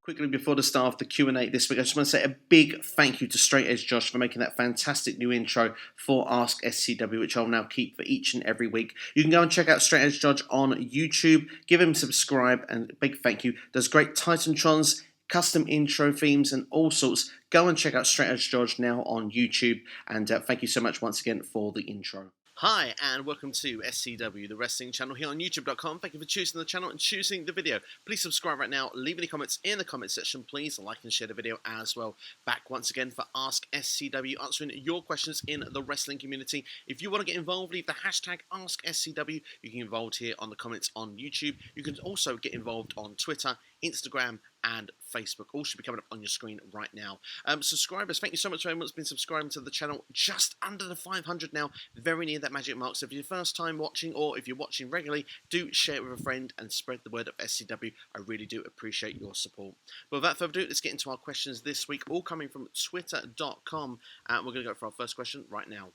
Quickly before the start of the Q&A this week, I just want to say a big thank you to Straight Edge Josh for making that fantastic new intro for Ask SCW, which I'll now keep for each and every week. You can go and check out Straight Edge Josh on YouTube. Give him a subscribe, and a big thank you. Does great Titantrons, custom intro themes, and all sorts. Go and check out Straight Edge Josh now on YouTube, and thank you so much once again for the intro. Hi, and welcome to SCW, the wrestling channel here on YouTube.com. Thank you for choosing the channel and choosing the video. Please subscribe right now. Leave any comments in the comment section, please. Like and share the video as well. Back once again for Ask SCW, answering your questions in the wrestling community. If you want to get involved, leave the hashtag AskSCW. You can get involved here on the comments on YouTube. You can also get involved on Twitter, Instagram, and Facebook. All should be coming up on your screen right now. Subscribers, thank you so much for everyone that's been subscribing to the channel. Just under the 500 now, very near that magic mark. So if you're your first time watching, or if you're watching regularly, do share it with a friend and spread the word of SCW. I really do appreciate your support. But without further ado, let's get into our questions this week, all coming from Twitter.com. And we're going to go for our first question right now.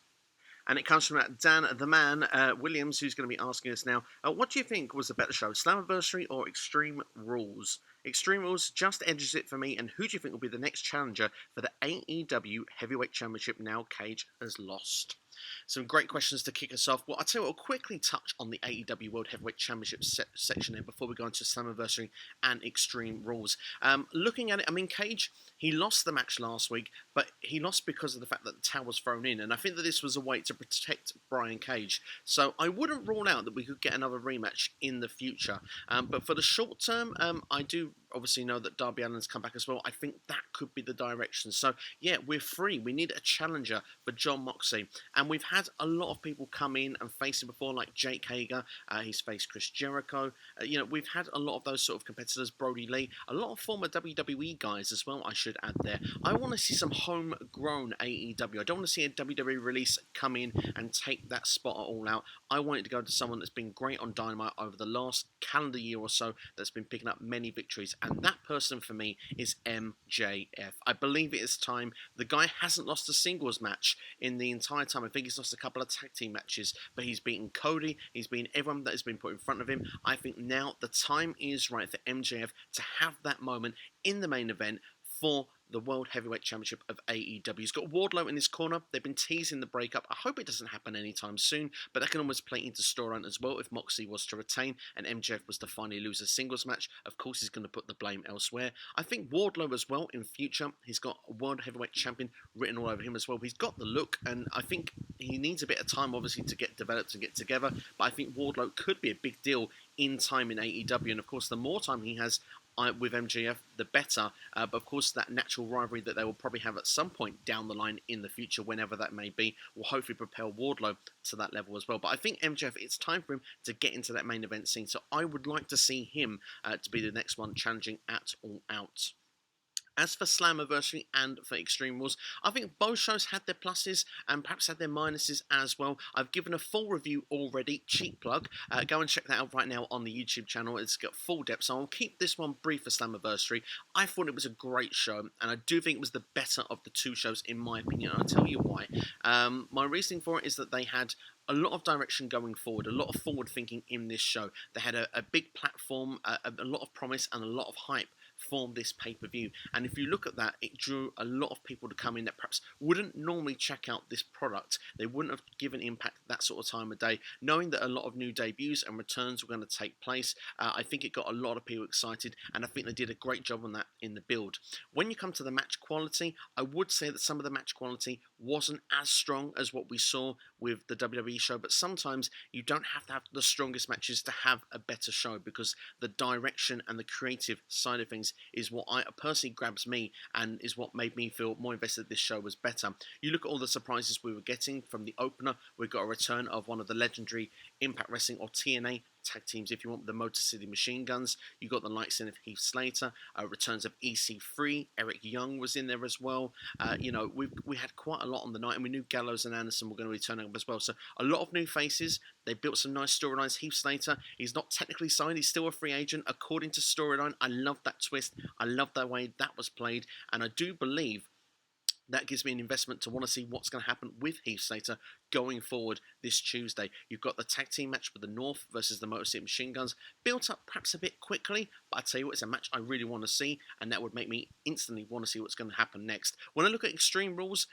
And it comes from Dan the Man Williams, who's going to be asking us now, what do you think was the better show, Slammiversary or Extreme Rules? Extreme Rules just edges it for me, and who do you think will be the next challenger for the AEW Heavyweight Championship now Cage has lost? Some great questions to kick us off. Well, I'll tell you what, I'll quickly touch on the AEW World Heavyweight Championship section here before we go into Slammiversary and Extreme Rules. Looking at it, I mean, Cage, he lost the match last week, but he lost because of the fact that the towel was thrown in, and I think that this was a way to protect Brian Cage. So I wouldn't rule out that we could get another rematch in the future. But for the short term, I do obviously know that Darby Allin's come back as well. I think that could be the direction. So, yeah, we're free. We need a challenger for Jon Moxley. And we've had a lot of people come in and face him before, like Jake Hager. He's faced Chris Jericho. We've had a lot of those sort of competitors, Brody Lee. A lot of former WWE guys as well, I should add there. I want to see some homegrown AEW. I don't want to see a WWE release come in and take that spot all out. I want it to go to someone that's been great on Dynamite over the last calendar year or so, that's been picking up many victories. And that person for me is MJF. I believe it is time. The guy hasn't lost a singles match in the entire time. I think he's lost a couple of tag team matches, but he's beaten Cody. He's beaten everyone that has been put in front of him. I think now the time is right for MJF to have that moment in the main event for the World Heavyweight Championship of AEW. He's got Wardlow in his corner. They've been teasing the breakup. I hope it doesn't happen anytime soon, but that can almost play into storyline as well if Moxley was to retain and MJF was to finally lose a singles match. Of course, he's going to put the blame elsewhere. I think Wardlow as well in future. He's got a World Heavyweight Champion written all over him as well. He's got the look, and I think he needs a bit of time, obviously, to get developed and get together, but I think Wardlow could be a big deal in time in AEW, and of course, the more time he has with MJF, the better. But of course, that natural rivalry that they will probably have at some point down the line in the future, whenever that may be, will hopefully propel Wardlow to that level as well. But I think MJF, it's time for him to get into that main event scene. So I would like to see him to be the next one challenging at All Out. As for Slammiversary and for Extreme Rules, I think both shows had their pluses and perhaps had their minuses as well. I've given a full review already, cheap plug. Go and check that out right now on the YouTube channel. It's got full depth, so I'll keep this one brief for Slammiversary. I thought it was a great show, and I do think it was the better of the two shows, in my opinion. I'll tell you why. My reasoning for it is that they had a lot of direction going forward, a lot of forward thinking in this show. They had a big platform, a lot of promise, and a lot of hype for this pay-per-view. And if you look at that, it drew a lot of people to come in that perhaps wouldn't normally check out this product. They wouldn't have given Impact that sort of time of day. Knowing that a lot of new debuts and returns were going to take place, I think it got a lot of people excited, and I think they did a great job on that in the build. When you come to the match quality, I would say that some of the match quality wasn't as strong as what we saw with the WWE show, but sometimes you don't have to have the strongest matches to have a better show, because the direction and the creative side of things is what I personally grabs me and is what made me feel more invested that this show was better. You look at all the surprises we were getting from the opener. We got a return of one of the legendary Impact Wrestling, or TNA, tag teams, if you want, the Motor City Machine Guns. You got the likes of Heath Slater, returns of EC3, Eric Young was in there as well. We had quite a lot on the night, and we knew Gallows and Anderson were going to be turning up as well. So a lot of new faces. They built some nice storylines. Heath Slater, he's not technically signed, he's still a free agent according to storyline. I love that twist. I love the way that was played, and I do believe that gives me an investment to want to see what's going to happen with Heath Slater going forward this Tuesday. You've got the tag team match with the North versus the Motor City Machine Guns, built up perhaps a bit quickly, but I tell you what, it's a match I really want to see, and that would make me instantly want to see what's going to happen next. When I look at Extreme Rules,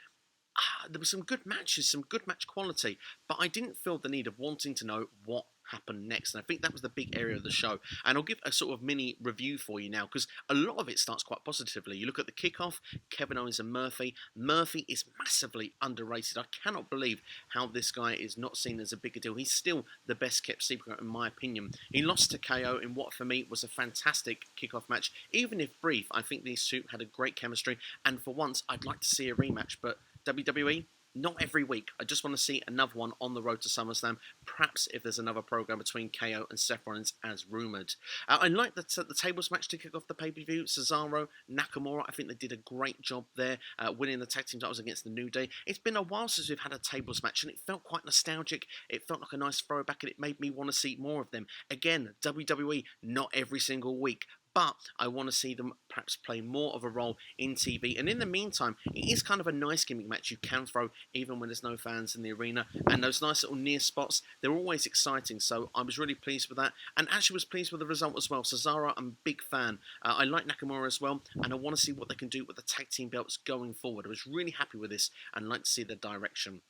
there were some good matches, some good match quality, but I didn't feel the need of wanting to know what happened next. And I think that was the big area of the show. And I'll give a sort of mini review for you now, because a lot of it starts quite positively. You look at the kickoff, Kevin Owens and Murphy. Murphy is massively underrated. I cannot believe how this guy is not seen as a bigger deal. He's still the best kept secret, in my opinion. He lost to KO in what, for me, was a fantastic kickoff match. Even if brief, I think these two had a great chemistry. And for once, I'd like to see a rematch, but WWE, not every week. I just want to see another one on the road to SummerSlam. Perhaps if there's another program between KO and Seth Rollins as rumoured. I like the tables match to kick off the pay-per-view. Cesaro, Nakamura, I think they did a great job there, winning the tag team titles against the New Day. It's been a while since we've had a tables match, and it felt quite nostalgic. It felt like a nice throwback, and it made me want to see more of them. Again, WWE, not every single week, but I want to see them perhaps play more of a role in TV. And in the meantime, it is kind of a nice gimmick match you can throw even when there's no fans in the arena. And those nice little near spots, they're always exciting. So I was really pleased with that. And actually was pleased with the result as well. Cesaro, I'm a big fan. I like Nakamura as well. And I want to see what they can do with the tag team belts going forward. I was really happy with this and like to see the direction.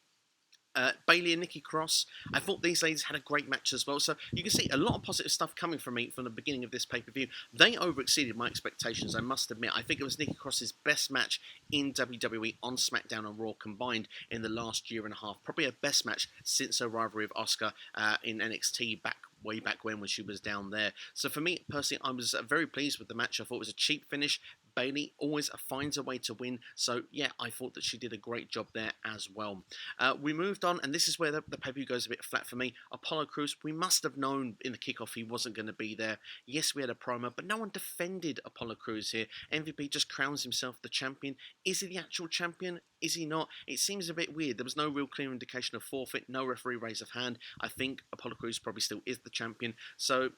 Bayley and Nikki Cross, I thought these ladies had a great match as well. So you can see a lot of positive stuff coming from me from the beginning of this pay-per-view. They over-exceeded my expectations, I must admit. I think it was Nikki Cross's best match in WWE on SmackDown and Raw combined in the last year and a half. Probably her best match since her rivalry with Asuka in NXT way back when she was down there. So for me, personally, I was very pleased with the match. I thought it was a cheap finish. Bayley always finds a way to win. So yeah, I thought that she did a great job there as well. We moved on, and this is where the pay-per-view goes a bit flat for me. Apollo Crews, we must have known in the kickoff he wasn't going to be there. Yes, we had a promo, but no one defended Apollo Crews here. MVP just crowns himself the champion. Is he the actual champion? Is he not? It seems a bit weird. There was no real clear indication of forfeit, no referee raise of hand. I think Apollo Crews probably still is the champion. So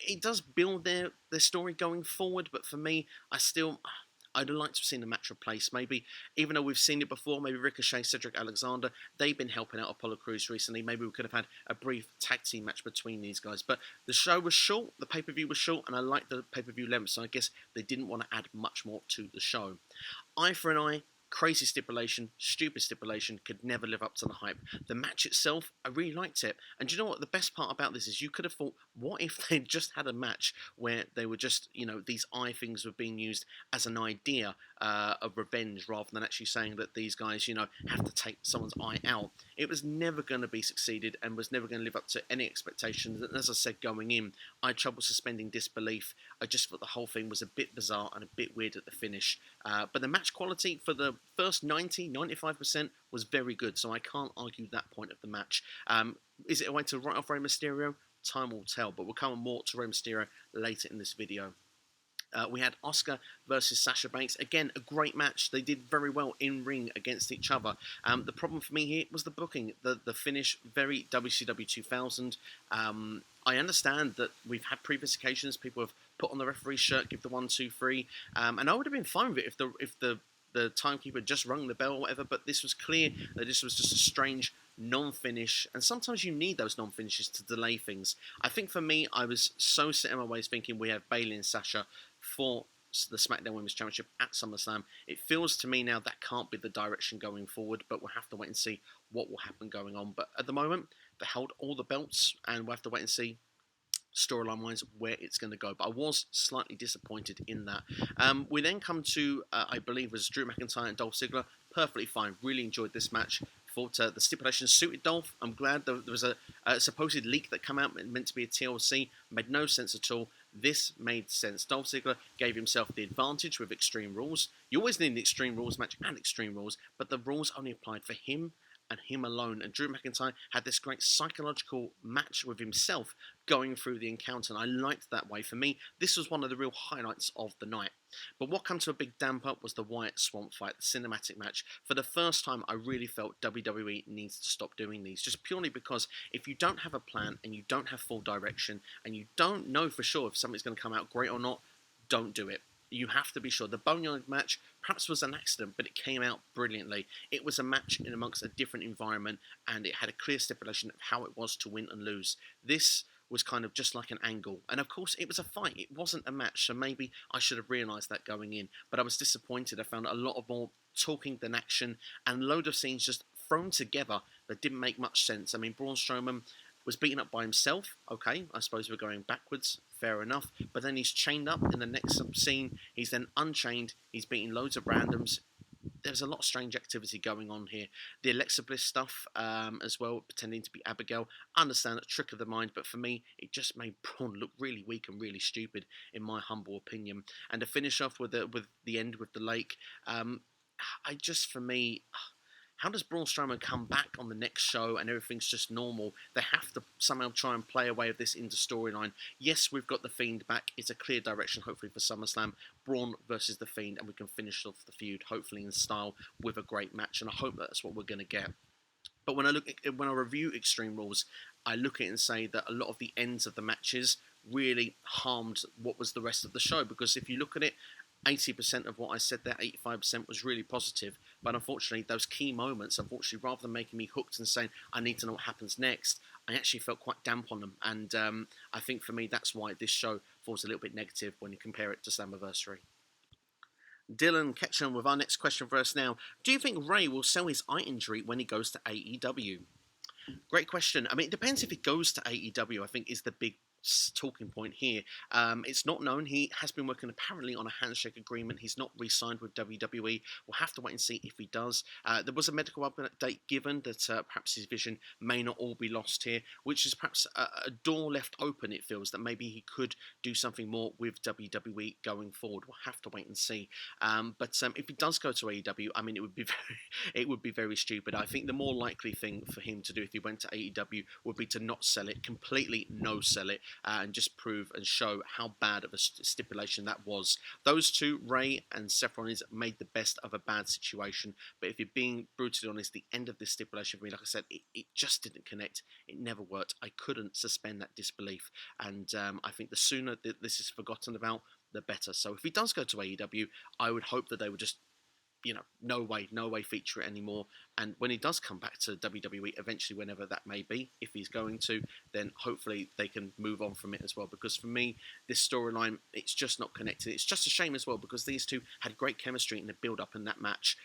it does build their story going forward, but for me, I'd like to have seen the match replaced. Maybe, even though we've seen it before, maybe Ricochet, Cedric Alexander, they've been helping out Apollo Crews recently. Maybe we could have had a brief tag team match between these guys. But the show was short, the pay-per-view was short, and I like the pay-per-view length, so I guess they didn't want to add much more to the show. Eye for an eye. Crazy stipulation, stupid stipulation, could never live up to the hype. The match itself, I really liked it. And do you know what? The best part about this is you could have thought, what if they just had a match where they were just, these eye things were being used as an idea of revenge rather than actually saying that these guys, have to take someone's eye out. It was never going to be succeeded and was never going to live up to any expectations. And as I said going in, I had trouble suspending disbelief. I just thought the whole thing was a bit bizarre and a bit weird at the finish. But the match quality for the first 95% was very good, so I can't argue that point of the match. Is it a way to write off Rey Mysterio? Time will tell, but we'll come on more to Rey Mysterio later in this video. We had Asuka versus Sasha Banks. Again, a great match. They did very well in ring against each other. The problem for me here was the booking. The finish, very WCW 2000. I understand that we've had previous occasions people have put on the referee's shirt, give the 1, 2, 3, and I would have been fine with it if the timekeeper just rung the bell or whatever, but this was clear that this was just a strange non-finish, and sometimes you need those non-finishes to delay things. I think for me, I was so set in my ways thinking we have Bayley and Sasha for the SmackDown Women's Championship at SummerSlam. It feels to me now that can't be the direction going forward, but we'll have to wait and see what will happen going on. But at the moment, they held all the belts, and we'll have to wait and see storyline-wise where it's going to go. But I was slightly disappointed in that. We then come to, I believe, was Drew McIntyre and Dolph Ziggler. Perfectly fine. Really enjoyed this match. Thought the stipulation suited Dolph. I'm glad there was a supposed leak that came out meant to be a TLC. Made no sense at all. This made sense. Dolph Ziggler gave himself the advantage with Extreme Rules. You always need an Extreme Rules match and Extreme Rules, but the rules only applied for him and him alone. And Drew McIntyre had this great psychological match with himself going through the encounter, and I liked that way. For me, this was one of the real highlights of the night. But what came to a big damper was the Wyatt Swamp fight, the cinematic match. For the first time, I really felt WWE needs to stop doing these, just purely because if you don't have a plan and you don't have full direction and you don't know for sure if something's going to come out great or not, don't do it. You have to be sure. The Boneyard match perhaps was an accident, but it came out brilliantly. It was a match in amongst a different environment, and it had a clear stipulation of how it was to win and lose. This was kind of just like an angle. And of course, it was a fight. It wasn't a match, so maybe I should have realised that going in. But I was disappointed. I found a lot of more talking than action, and a load of scenes just thrown together that didn't make much sense. I mean, Braun Strowman was beaten up by himself. Okay, I suppose we're going backwards. Fair enough. But then he's chained up in the next scene. He's then unchained. He's beating loads of randoms. There's a lot of strange activity going on here. The Alexa Bliss stuff as well, pretending to be Abigail. I understand a trick of the mind, but for me, it just made Braun look really weak and really stupid, in my humble opinion. And to finish off with the end with the lake, for me, how does Braun Strowman come back on the next show and everything's just normal? They have to somehow try and play away with this into storyline. Yes, we've got The Fiend back. It's a clear direction, hopefully, for SummerSlam. Braun versus The Fiend, and we can finish off the feud, hopefully in style, with a great match. And I hope that's what we're going to get. But when I review Extreme Rules, I look at it and say that a lot of the ends of the matches really harmed what was the rest of the show. Because if you look at it, 80% of what I said there, 85% was really positive. But unfortunately, those key moments, rather than making me hooked and saying, I need to know what happens next, I actually felt quite damp on them. And I think for me, that's why this show falls a little bit negative when you compare it to Slammiversary. Dylan Ketchum with our next question for us now. Do you think Rey will sell his eye injury when he goes to AEW? Great question. I mean, it depends if he goes to AEW, I think is the big talking point here. It's not known. He has been working apparently on a handshake agreement. He's not re-signed with WWE. We'll have to wait and see if he does. There was a medical update given that perhaps his vision may not all be lost here, which is perhaps a door left open, it feels, that maybe he could do something more with WWE going forward. We'll have to wait and see. But if he does go to AEW, I mean, it would be very stupid. I think the more likely thing for him to do if he went to AEW would be to not sell it, completely no sell it, and just prove and show how bad of a stipulation that was. Those two, Rey and Seth Rollins, made the best of a bad situation. But if you're being brutally honest, the end of this stipulation for me, like I said, it just didn't connect. It never worked. I couldn't suspend that disbelief. And I think the sooner that this is forgotten about, the better. So if he does go to AEW, I would hope that they would just, no way feature it anymore. And when he does come back to WWE, eventually, whenever that may be, if he's going to, then hopefully they can move on from it as well. Because for me, this storyline, it's just not connected. It's just a shame as well, because these two had great chemistry in the build-up in that match.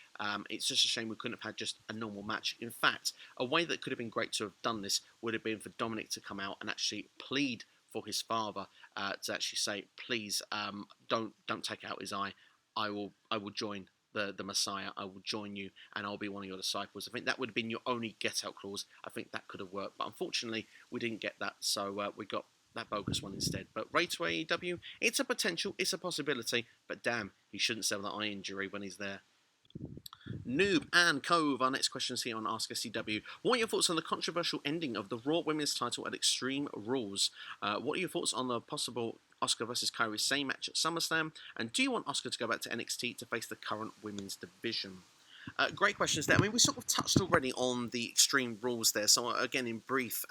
It's just a shame we couldn't have had just a normal match. In fact, a way that could have been great to have done this would have been for Dominic to come out and actually plead for his father, to actually say, please, don't take out his eye. I will join the Messiah. I will join you and I'll be one of your disciples. I think that would have been your only get out clause. I think that could have worked, but unfortunately we didn't get that, so we got that bogus one instead. But Rey to AEW, it's a potential, it's a possibility, but damn, he shouldn't sell that eye injury when he's there. Noob and Cove, our next question is here on Ask SCW. What are your thoughts on the controversial ending of the Raw Women's title at Extreme Rules? What are your thoughts on the possible Asuka versus Kairi Sane match at SummerSlam? And do you want Asuka to go back to NXT to face the current women's division? Great questions there. I mean, we sort of touched already on the Extreme Rules there. So again, in brief,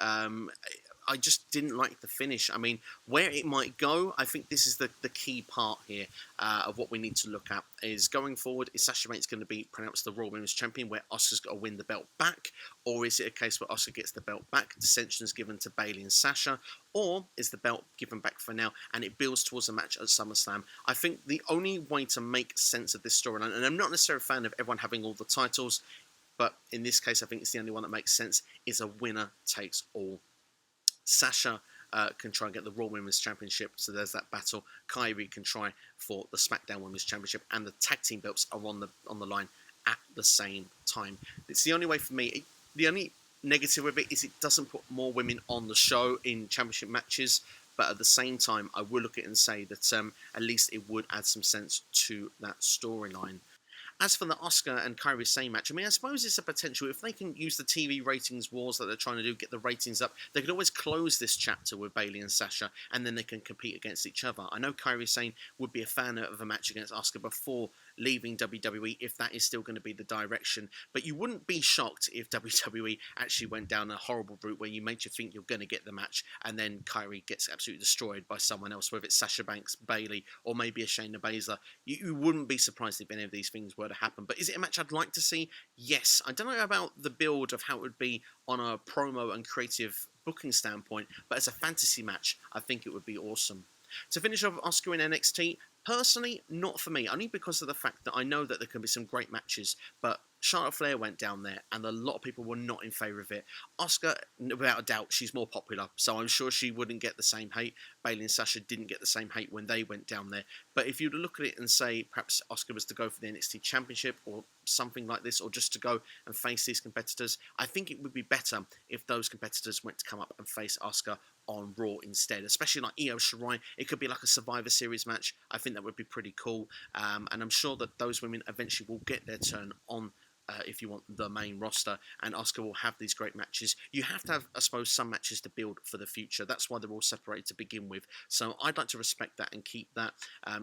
I just didn't like the finish. I mean, where it might go, I think this is the key part here of what we need to look at. Is going forward, is Sasha Banks going to be pronounced the Raw Women's Champion, where Asuka's got to win the belt back? Or is it a case where Asuka gets the belt back, dissension is given to Bayley and Sasha? Or is the belt given back for now and it builds towards a match at SummerSlam? I think the only way to make sense of this storyline, and I'm not necessarily a fan of everyone having all the titles, but in this case I think it's the only one that makes sense, is a winner takes all. Sasha can try and get the Raw Women's Championship, so there's that battle. Kairi can try for the SmackDown Women's Championship, and the tag team belts are on the line at the same time. It's the only way for me. The only negative of it is it doesn't put more women on the show in championship matches, but at the same time, I will look at it and say that at least it would add some sense to that storyline. As for the Asuka and Kairi Sane match, I mean, I suppose it's a potential. If they can use the TV ratings wars that they're trying to do, get the ratings up, they could always close this chapter with Bayley and Sasha, and then they can compete against each other. I know Kairi Sane would be a fan of a match against Asuka before leaving WWE if that is still going to be the direction. But you wouldn't be shocked if WWE actually went down a horrible route where you made you think you're going to get the match and then Kairi gets absolutely destroyed by someone else, whether it's Sasha Banks, Bayley, or maybe a Shayna Baszler. You wouldn't be surprised if any of these things were to happen. But is it a match I'd like to see? Yes. I don't know about the build of how it would be on a promo and creative booking standpoint, but as a fantasy match, I think it would be awesome. To finish off Asuka in NXT, personally, not for me, only because of the fact that I know that there can be some great matches, but Charlotte Flair went down there, and a lot of people were not in favour of it. Asuka, without a doubt, she's more popular, so I'm sure she wouldn't get the same hate. Bayley and Sasha didn't get the same hate when they went down there. But if you look at it and say perhaps Asuka was to go for the NXT Championship or something like this, or just to go and face these competitors, I think it would be better if those competitors went to come up and face Asuka on Raw instead, especially like Io Shirai. It could be like a Survivor Series match. I think that would be pretty cool, and I'm sure that those women eventually will get their turn on if you want the main roster, and Asuka will have these great matches. You have to have, I suppose, some matches to build for the future. That's why they're all separated to begin with. So I'd like to respect that and keep that.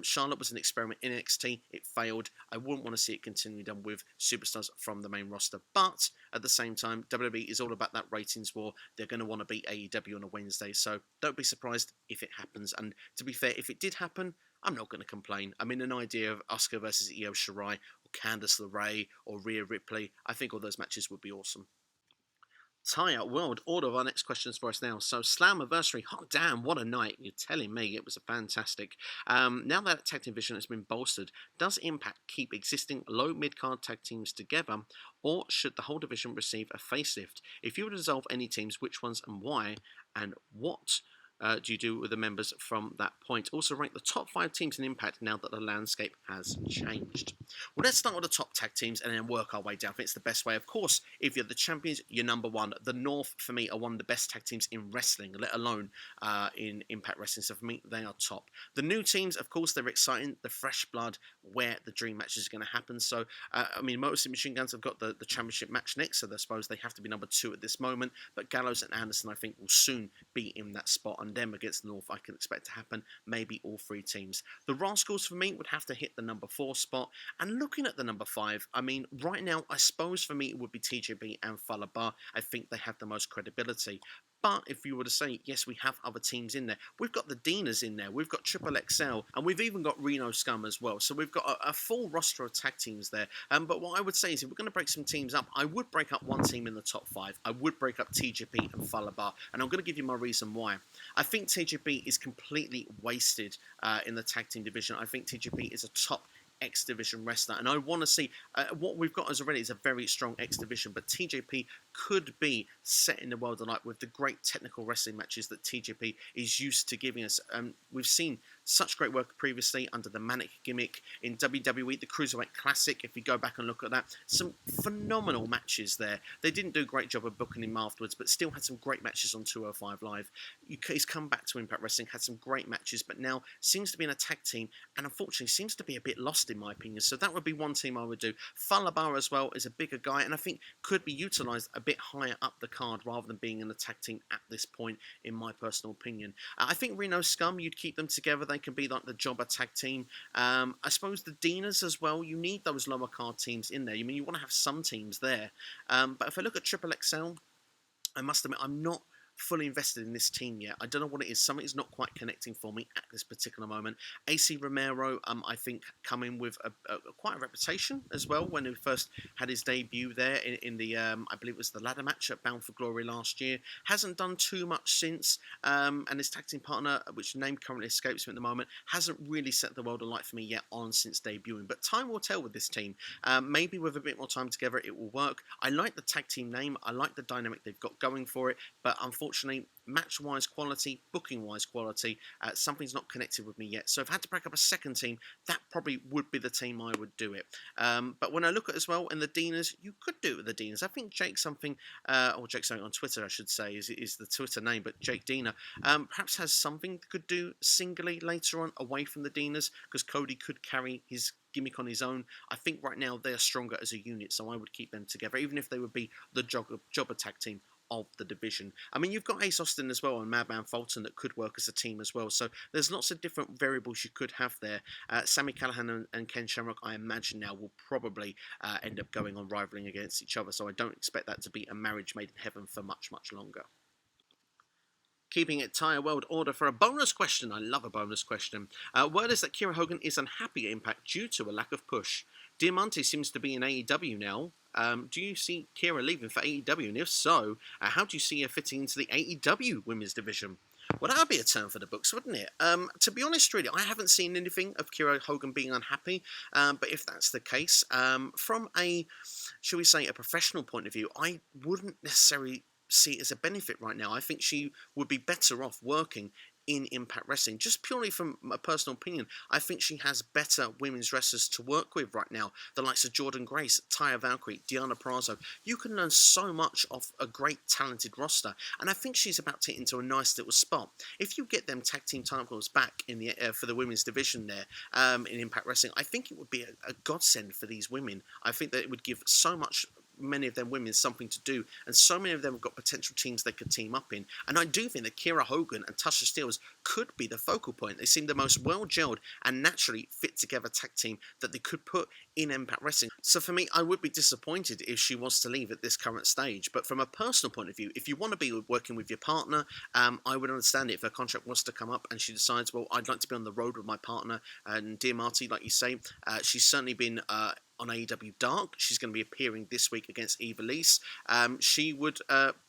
Charlotte was an experiment in NXT. It failed. I wouldn't want to see it continue done with superstars from the main roster. But at the same time, WWE is all about that ratings war. They're going to want to beat AEW on a Wednesday. So don't be surprised if it happens. And to be fair, if it did happen, I'm not going to complain. I mean, an idea of Asuka versus Io Shirai, or Candice LeRae, or Rhea Ripley, I think all those matches would be awesome. Tie-up world order of our next questions for us now. So Slammiversary, hot damn, what a night. You're telling me it was a fantastic. Now that tag team division has been bolstered, does Impact keep existing low mid-card tag teams together, or should the whole division receive a facelift? If you were to dissolve any teams, which ones and why, and what do you do with the members from that point? Also rank the top 5 teams in Impact now that the landscape has changed. Well, let's start with the top tag teams and then work our way down. I think it's the best way. Of course, if you're the champions, you're number one. The North, for me, are one of the best tag teams in wrestling, let alone in Impact Wrestling. So for me, they are top. The new teams, of course, they're exciting. The fresh blood, where the dream matches are going to happen. So, I mean, Motor City Machine Guns have got the championship match next, so I suppose they have to be number 2 at this moment. But Gallows and Anderson, I think, will soon be in that spot. And them against North, I can expect to happen. Maybe all 3 teams. The Rascals, for me, would have to hit the number 4 spot. And looking at the number 5, I mean, right now, I suppose for me, it would be TJP and Fallah Bahh. I think they have the most credibility. But if you were to say, yes, we have other teams in there. We've got the Dinas in there. We've got Triple XL. And we've even got Reno Scum as well. So we've got a full roster of tag teams there. But what I would say is if we're going to break some teams up, I would break up one team in the top 5. I would break up TJP and Fallah Bahh. And I'm going to give you my reason why. I think TJP is completely wasted in the tag team division. I think TJP is a top X Division wrestler, and I want to see what we've got as already is a very strong X Division, but TJP could be setting the world alight with the great technical wrestling matches that TJP is used to giving us. We've seen such great work previously under the Manic gimmick in WWE, the Cruiserweight Classic. If you go back and look at that, some phenomenal matches there. They didn't do a great job of booking him afterwards, but still had some great matches on 205 Live. He's come back to Impact Wrestling, had some great matches, but now seems to be in a tag team, and unfortunately seems to be a bit lost in my opinion. So that would be one team I would do. Fallah Bahh as well is a bigger guy, and I think could be utilised a bit higher up the card rather than being in the tag team at this point, in my personal opinion. I think Reno Scum, you'd keep them together. They can be like the jobber tag team. I suppose the Dinas as well, you need those lower card teams in there. I mean, you want to have some teams there. But if I look at Triple XL, I must admit, I'm not fully invested in this team yet. I don't know what it is. Something is not quite connecting for me at this particular moment. AC Romero, I think, coming with quite a reputation as well when he first had his debut there in the, I believe it was the ladder match at Bound for Glory last year. Hasn't done too much since, and his tag team partner, which name currently escapes me at the moment, hasn't really set the world alight for me yet on since debuting. But time will tell with this team. Maybe with a bit more time together, it will work. I like the tag team name. I like the dynamic they've got going for it, but unfortunately, match-wise quality, booking-wise quality, something's not connected with me yet. So if I had to break up a second team, that probably would be the team I would do it. But when I look at as well, in the Dinas, you could do it with the Dinas. I think Jake something, or Jake something on Twitter, I should say, is the Twitter name, but Jake Dina, perhaps has something could do singly later on away from the Dinas, because Cody could carry his gimmick on his own. I think right now they are stronger as a unit, so I would keep them together, even if they would be the jobber tag team of the division. I mean, you've got Ace Austin as well and Madman Fulton that could work as a team as well. So there's lots of different variables you could have there. Sami Callihan and Ken Shamrock, I imagine now, will probably end up going on rivaling against each other. So I don't expect that to be a marriage made in heaven for much, much longer. Keeping it Tire World Order for a bonus question. I love a bonus question. Word is that Kiera Hogan is unhappy at Impact due to a lack of push. Diamante seems to be in AEW now. Do you see Kiera leaving for AEW? And if so, how do you see her fitting into the AEW women's division? Well, that would be a turn for the books, wouldn't it? To be honest, really, I haven't seen anything of Kiera Hogan being unhappy. But if that's the case, from a, shall we say, a professional point of view, I wouldn't necessarily see it as a benefit right now. I think she would be better off working in Impact Wrestling, just purely from my personal opinion. I think she has better women's wrestlers to work with right now, the likes of Jordan Grace, Taya Valkyrie, Deonna Purrazzo. You can learn so much off a great talented roster, and I think she's about to hit into a nice little spot. If you get them tag team titles back in the for the women's division there in Impact Wrestling, I think it would be a godsend for these women. I think that it would give so much, many of them women, something to do, and so many of them have got potential teams they could team up in. And I do think that Kiera Hogan and Tasha Steelz could be the focal point. They seem the most well-gelled and naturally fit together tag team that they could put in Impact Wrestling. So for me, I would be disappointed if she was to leave at this current stage. But from a personal point of view, if you want to be working with your partner, I would understand it if her contract was to come up and she decides, well, I'd like to be on the road with my partner. And dear Marty, like you say, she's certainly been on AEW Dark. She's going to be appearing this week against Eva Lise. She would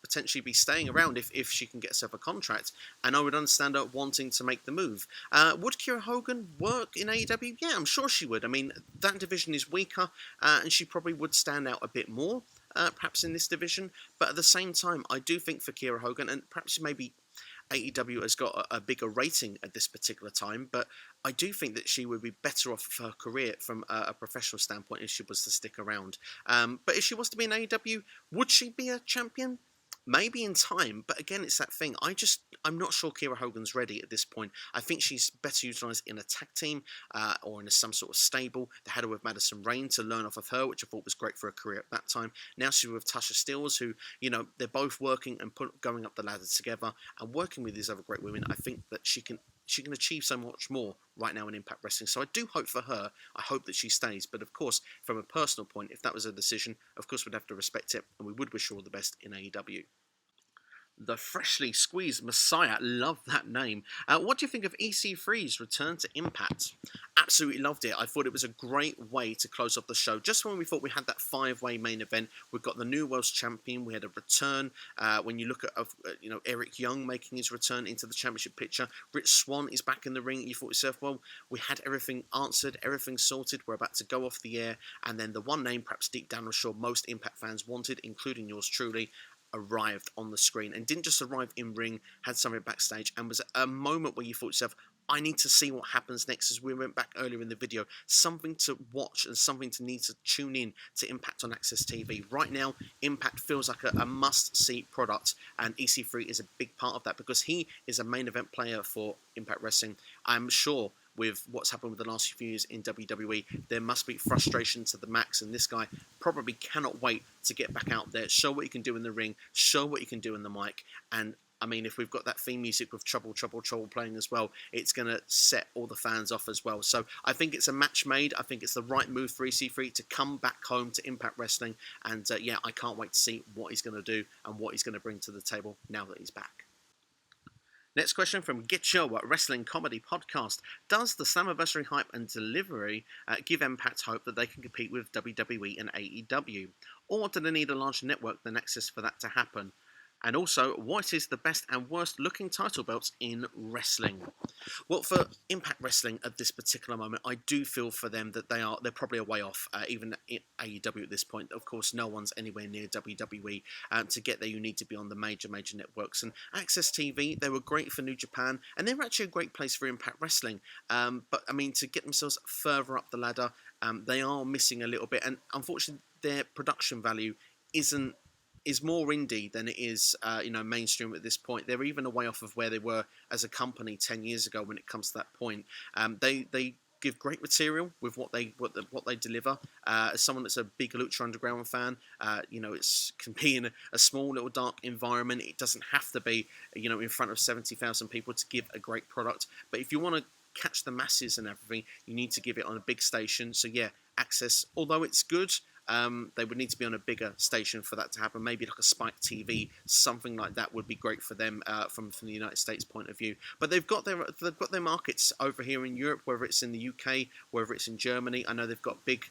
potentially be staying around if she can get herself a contract, and I would understand her wanting to make the move. Would Kiera Hogan work in AEW? Yeah, I'm sure she would. I mean, that division is weaker, and she probably would stand out a bit more, perhaps in this division, but at the same time, I do think for Kiera Hogan, and perhaps maybe AEW has got a bigger rating at this particular time, but I do think that she would be better off for her career from a professional standpoint if she was to stick around. But if she was to be in AEW, would she be a champion? Maybe in time, but again, it's that thing. I'm not sure Kiera Hogan's ready at this point. I think she's better utilised in a tag team or in some sort of stable. They had her with Madison Rayne to learn off of her, which I thought was great for her career at that time. Now she's with Tasha Steelz, who, they're both working and going up the ladder together and working with these other great women. I think that she can achieve so much more right now in Impact Wrestling. So I do hope for her. I hope that she stays. But of course, from a personal point, if that was a decision, of course we'd have to respect it, and we would wish her all the best in AEW. The Freshly Squeezed Messiah. Love that name. What do you think of EC3's return to Impact? Absolutely loved it. I thought it was a great way to close off the show. Just when we thought we had that five-way main event, we've got the new World's Champion. We had a return. When you look at Eric Young making his return into the championship picture, Rich Swann is back in the ring. You thought yourself, well, we had everything answered, everything sorted. We're about to go off the air, and then the one name, perhaps deep down, I'm sure most Impact fans wanted, including yours truly, arrived on the screen, and didn't just arrive in ring, had something backstage, and was a moment where you thought to yourself, I need to see what happens next. As we went back earlier in the video, something to watch and something to need to tune in to Impact on Access TV. Right now, Impact feels like a must-see product, and EC3 is a big part of that because he is a main event player for Impact Wrestling. I'm sure with what's happened with the last few years in WWE, there must be frustration to the max, and this guy probably cannot wait to get back out there, show what he can do in the ring, show what he can do in the mic, and I mean, if we've got that theme music with Trouble, Trouble, Trouble playing as well, it's going to set all the fans off as well. So I think it's a match made. I think it's the right move for EC3 to come back home to Impact Wrestling, and yeah, I can't wait to see what he's going to do and what he's going to bring to the table now that he's back. Next question from Get Your Wrestling Comedy Podcast. Does the Slammiversary hype and delivery give Impact hope that they can compete with WWE and AEW? Or do they need a larger network than Nexus for that to happen? And also, what is the best and worst looking title belts in wrestling? Well, for Impact Wrestling at this particular moment, I do feel for them that they're probably a way off, even in AEW at this point. Of course, no one's anywhere near WWE. To get there, you need to be on the major networks. And Access TV, they were great for New Japan, and they were actually a great place for Impact Wrestling. But, I mean, to get themselves further up the ladder, they are missing a little bit. And unfortunately, their production value is more indie than it is, mainstream at this point. They're even a way off of where they were as a company 10 years ago when it comes to that point. They give great material with what they deliver. As someone that's a big Lucha Underground fan, it can be in a small little dark environment. It doesn't have to be in front of 70,000 people to give a great product. But if you want to catch the masses and everything, you need to give it on a big station. So yeah, Access, although it's good, they would need to be on a bigger station for that to happen. Maybe like a Spike TV, something like that would be great for them from the United States point of view. But they've got their markets over here in Europe, whether it's in the UK, whether it's in Germany. I know they've got big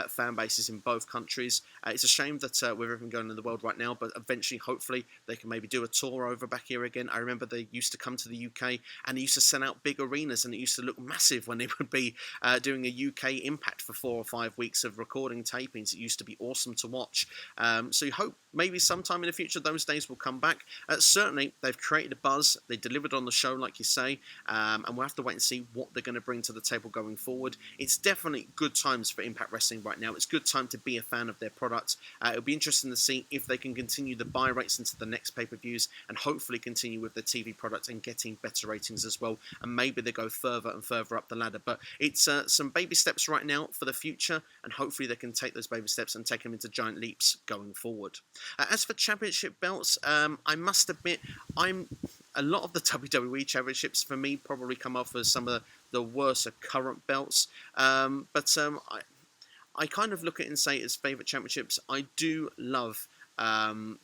fan bases in both countries. It's a shame that with everything going on in the world right now, but eventually, hopefully, they can maybe do a tour over back here again. I remember they used to come to the UK and they used to send out big arenas, and it used to look massive when they would be doing a UK Impact for 4 or 5 weeks of recording tapings. It used to be awesome to watch. So you hope maybe sometime in the future those days will come back. Certainly, they've created a buzz. They delivered on the show, like you say, and we'll have to wait and see what they're going to bring to the table going forward. It's definitely good times for Impact Wrestling right now. It's a good time to be a fan of their product. It'll be interesting to see if they can continue the buy rates into the next pay-per-views and hopefully continue with the TV product and getting better ratings as well. And maybe they go further and further up the ladder. But it's some baby steps right now for the future, and hopefully they can take those baby steps and take them into giant leaps going forward. As for championship belts, I must admit, a lot of the WWE championships for me probably come off as some of the worse current belts. I kind of look at it and say as favourite championships, I do love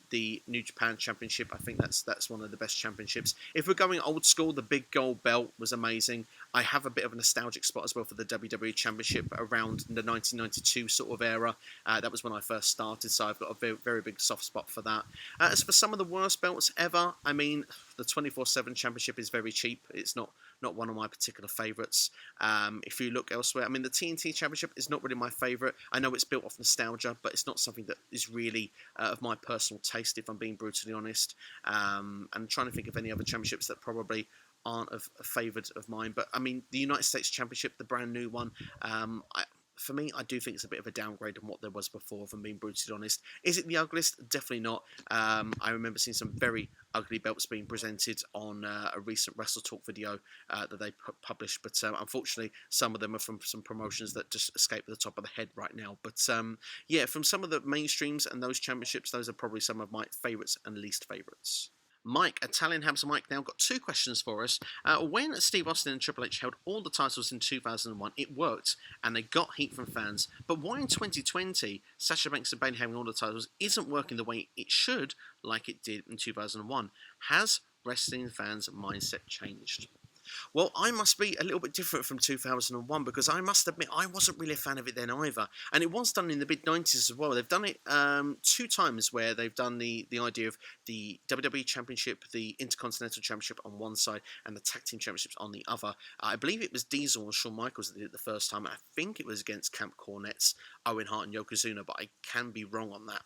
the New Japan Championship. I think that's one of the best championships. If we're going old school, the big gold belt was amazing. I have a bit of a nostalgic spot as well for the WWE Championship around the 1992 sort of era. That was when I first started, so I've got a very, very big soft spot for that. As for some of the worst belts ever, I mean, the 24/7 Championship is very cheap. It's not one of my particular favourites. If you look elsewhere, I mean, the TNT Championship is not really my favourite. I know it's built off nostalgia, but it's not something that is really of my personal taste, if I'm being brutally honest. I'm trying to think of any other championships that probably aren't a favourite of mine. But, I mean, the United States Championship, the brand new one, for me, I do think it's a bit of a downgrade on what there was before, if I'm being brutally honest. Is it the ugliest? Definitely not. I remember seeing some very ugly belts being presented on a recent Wrestle Talk video that they published, but unfortunately, some of them are from some promotions that just escape the top of the head right now. But yeah, from some of the mainstreams and those championships, those are probably some of my favourites and least favourites. Mike, Italian Habs Mike, now got 2 questions for us. When Steve Austin and Triple H held all the titles in 2001, it worked and they got heat from fans. But why in 2020, Sasha Banks and Bayley having all the titles isn't working the way it should, like it did in 2001? Has wrestling fans' mindset changed? Well, I must be a little bit different from 2001 because I must admit I wasn't really a fan of it then either. And it was done in the mid-90s as well. They've done it 2 times where they've done the idea of the WWE Championship, the Intercontinental Championship on one side and the Tag Team Championships on the other. I believe it was Diesel and Shawn Michaels that did it the first time. I think it was against Camp Cornette's Owen Hart and Yokozuna, but I can be wrong on that.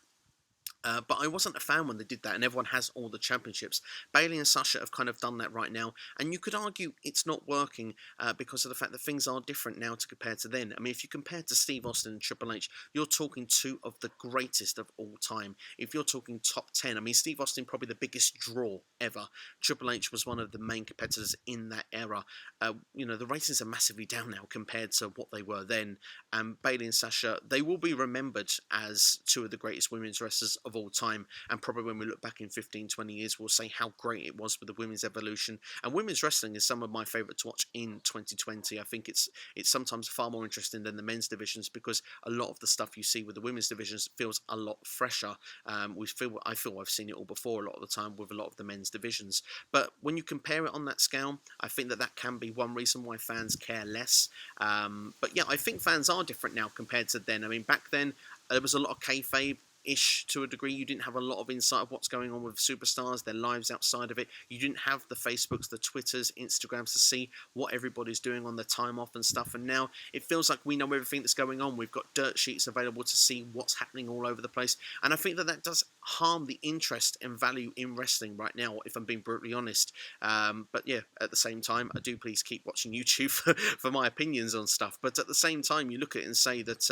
But I wasn't a fan when they did that, and everyone has all the championships. Bayley and Sasha have kind of done that right now, and you could argue it's not working because of the fact that things are different now to compare to then. I mean, if you compare to Steve Austin and Triple H, you're talking 2 of the greatest of all time. If you're talking top 10, I mean, Steve Austin probably the biggest draw ever. Triple H was one of the main competitors in that era. The ratings are massively down now compared to what they were then. And Bayley and Sasha, they will be remembered as 2 of the greatest women's wrestlers of all time, and probably when we look back in 15-20 years we'll say how great it was with the women's evolution. And women's wrestling is some of my favourite to watch in 2020. I think it's sometimes far more interesting than the men's divisions because a lot of the stuff you see with the women's divisions feels a lot fresher. I feel I've seen it all before a lot of the time with a lot of the men's divisions, but when you compare it on that scale, I think that can be one reason why fans care less. But yeah, I think fans are different now compared to then. I mean, back then there was a lot of kayfabe-ish to a degree. You didn't have a lot of insight of what's going on with superstars, their lives outside of it. You didn't have the Facebooks, the Twitters, Instagrams to see what everybody's doing on their time off and stuff. And now it feels like we know everything that's going on. We've got dirt sheets available to see what's happening all over the place. And I think that does harm the interest and value in wrestling right now, if I'm being brutally honest. But yeah, at the same time, I do please keep watching YouTube for my opinions on stuff. But at the same time, you look at it and say that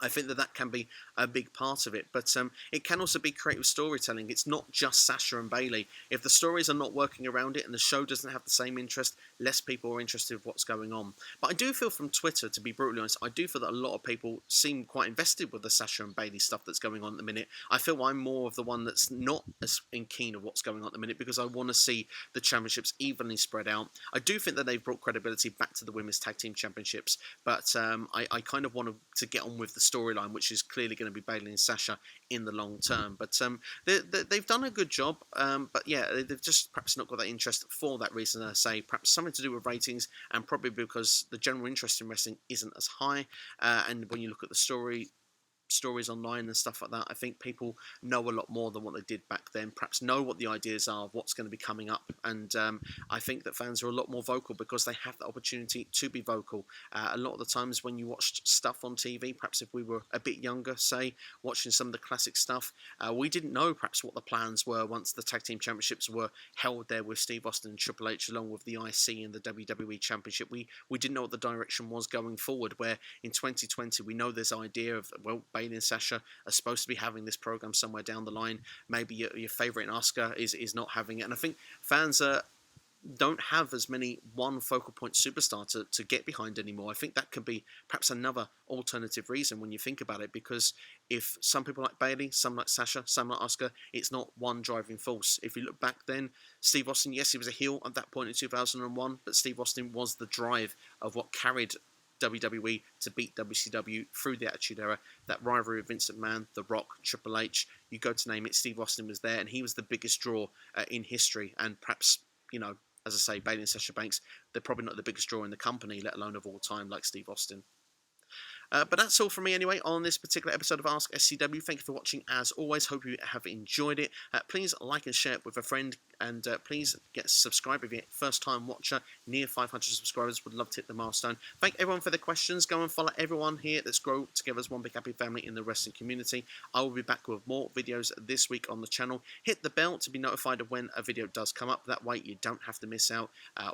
I think that can be a big part of it, but it can also be creative storytelling. It's not just Sasha and Bayley. If the stories are not working around it and the show doesn't have the same interest, less people are interested in what's going on. But I do feel from Twitter, to be brutally honest, I do feel that a lot of people seem quite invested with the Sasha and Bayley stuff that's going on at the minute. I feel I'm more of the one that's not as keen of what's going on at the minute because I want to see the championships evenly spread out. I do think that they've brought credibility back to the Women's Tag Team Championships, but I kind of want to get on with the storyline, which is clearly going to be Bayley and Sasha in the long term. But they've done a good job. But yeah, they've just perhaps not got that interest for that reason. I say perhaps something to do with ratings, and probably because the general interest in wrestling isn't as high. And when you look at the stories online and stuff like that, I think people know a lot more than what they did back then, perhaps know what the ideas are of what's going to be coming up, and I think that fans are a lot more vocal because they have the opportunity to be vocal. A lot of the times when you watched stuff on TV, perhaps if we were a bit younger, say, watching some of the classic stuff, we didn't know perhaps what the plans were once the Tag Team Championships were held there with Steve Austin and Triple H along with the IC and the WWE Championship. We didn't know what the direction was going forward, where in 2020 we know this idea of, well, Bayley and Sasha are supposed to be having this program somewhere down the line. Maybe your favourite in Asuka is not having it. And I think fans don't have as many one focal point superstar to get behind anymore. I think that could be perhaps another alternative reason when you think about it, because if some people like Bayley, some like Sasha, some like Asuka, it's not one driving force. If you look back then, Steve Austin, yes, he was a heel at that point in 2001, but Steve Austin was the drive of what carried WWE to beat WCW through the Attitude Era. That rivalry with Vince McMahon, The Rock, Triple H, you go to name it, Steve Austin was there, and he was the biggest draw in history. And perhaps, as I say, Bayley and Sasha Banks, they're probably not the biggest draw in the company, let alone of all time, like Steve Austin. But that's all from me anyway on this particular episode of Ask SCW. Thank you for watching as always. Hope you have enjoyed it. Please like and share it with a friend, and please get subscribed if you're a first time watcher. Near 500 subscribers, would love to hit the milestone. Thank everyone for the questions. Go and follow everyone here. Let's grow together as one big happy family in the wrestling community. I will be back with more videos this week on the channel. Hit the bell to be notified of when a video does come up. That way you don't have to miss out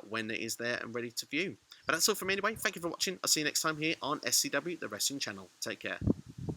when it is there and ready to view. But that's all from me anyway. Thank you for watching. I'll see you next time here on SCW, the Wrestling Channel. Take care.